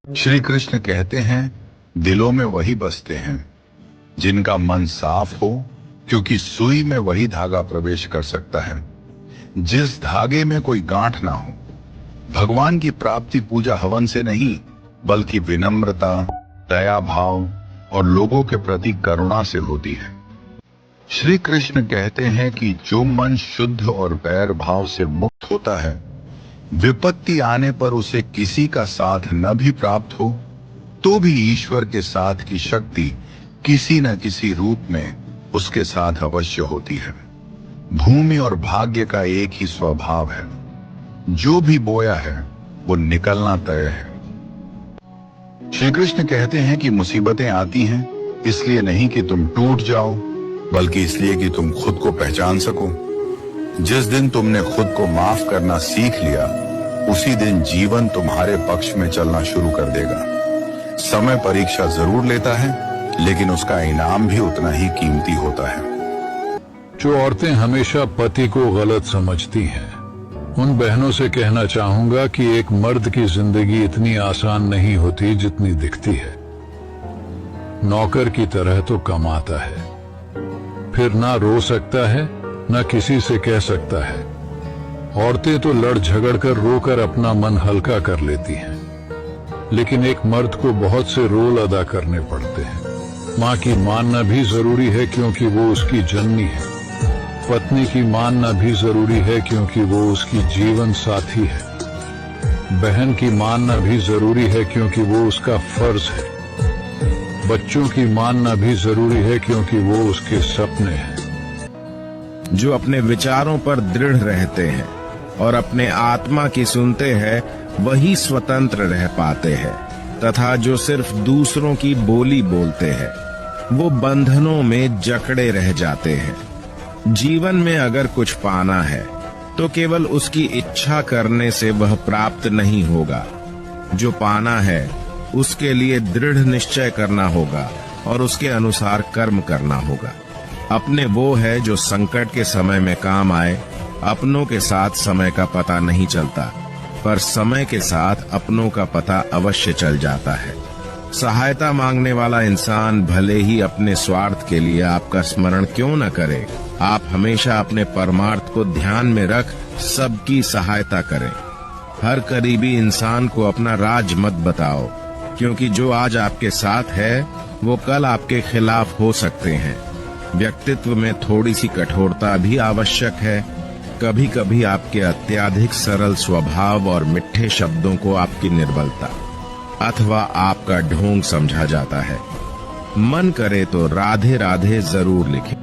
श्री कृष्ण कहते हैं, दिलों में वही बसते हैं जिनका मन साफ हो, क्योंकि सुई में वही धागा प्रवेश कर सकता है जिस धागे में कोई गांठ ना हो। भगवान की प्राप्ति पूजा हवन से नहीं, बल्कि विनम्रता, दया भाव और लोगों के प्रति करुणा से होती है। श्री कृष्ण कहते हैं कि जो मन शुद्ध और वैर भाव से मुक्त होता है, विपत्ति आने पर उसे किसी का साथ न भी प्राप्त हो तो भी ईश्वर के साथ की शक्ति किसी न किसी रूप में उसके साथ अवश्य होती है। भूमि और भाग्य का एक ही स्वभाव है, जो भी बोया है वो निकलना तय है। श्री कृष्ण कहते हैं कि मुसीबतें आती हैं इसलिए नहीं कि तुम टूट जाओ, बल्कि इसलिए कि तुम खुद को पहचान सको। जिस दिन तुमने खुद को माफ करना सीख लिया, उसी दिन जीवन तुम्हारे पक्ष में चलना शुरू कर देगा। समय परीक्षा जरूर लेता है, लेकिन उसका इनाम भी उतना ही कीमती होता है। जो औरतें हमेशा पति को गलत समझती हैं, उन बहनों से कहना चाहूंगा कि एक मर्द की जिंदगी इतनी आसान नहीं होती जितनी दिखती है। नौकर की तरह तो कमाता है, फिर ना रो सकता है ना किसी से कह सकता है। औरतें तो लड़ झगड़ कर रोकर अपना मन हल्का कर लेती हैं, लेकिन एक मर्द को बहुत से रोल अदा करने पड़ते हैं। माँ की मानना भी जरूरी है क्योंकि वो उसकी जननी है। पत्नी की मानना भी जरूरी है क्योंकि वो उसकी जीवन साथी है। बहन की मानना भी जरूरी है क्योंकि वो उसका फर्ज है। बच्चों की मानना भी जरूरी है क्योंकि वो उसके सपने हैं। जो अपने विचारों पर दृढ़ रहते हैं और अपने आत्मा की सुनते हैं, वही स्वतंत्र रह पाते हैं, तथा जो सिर्फ दूसरों की बोली बोलते हैं, वो बंधनों में जकड़े रह जाते हैं। जीवन में अगर कुछ पाना है तो केवल उसकी इच्छा करने से वह प्राप्त नहीं होगा। जो पाना है उसके लिए दृढ़ निश्चय करना होगा और उसके अनुसार कर्म करना होगा। अपने वो है जो संकट के समय में काम आए। अपनों के साथ समय का पता नहीं चलता, पर समय के साथ अपनों का पता अवश्य चल जाता है। सहायता मांगने वाला इंसान भले ही अपने स्वार्थ के लिए आपका स्मरण क्यों न करे, आप हमेशा अपने परमार्थ को ध्यान में रख सबकी सहायता करें। हर करीबी इंसान को अपना राज मत बताओ, क्योंकि जो आज आपके साथ है वो कल आपके खिलाफ हो सकते हैं। व्यक्तित्व में थोड़ी सी कठोरता भी आवश्यक है। कभी कभी आपके अत्यधिक सरल स्वभाव और मिठ्ठे शब्दों को आपकी निर्बलता अथवा आपका ढोंग समझा जाता है। मन करे तो राधे राधे जरूर लिखें।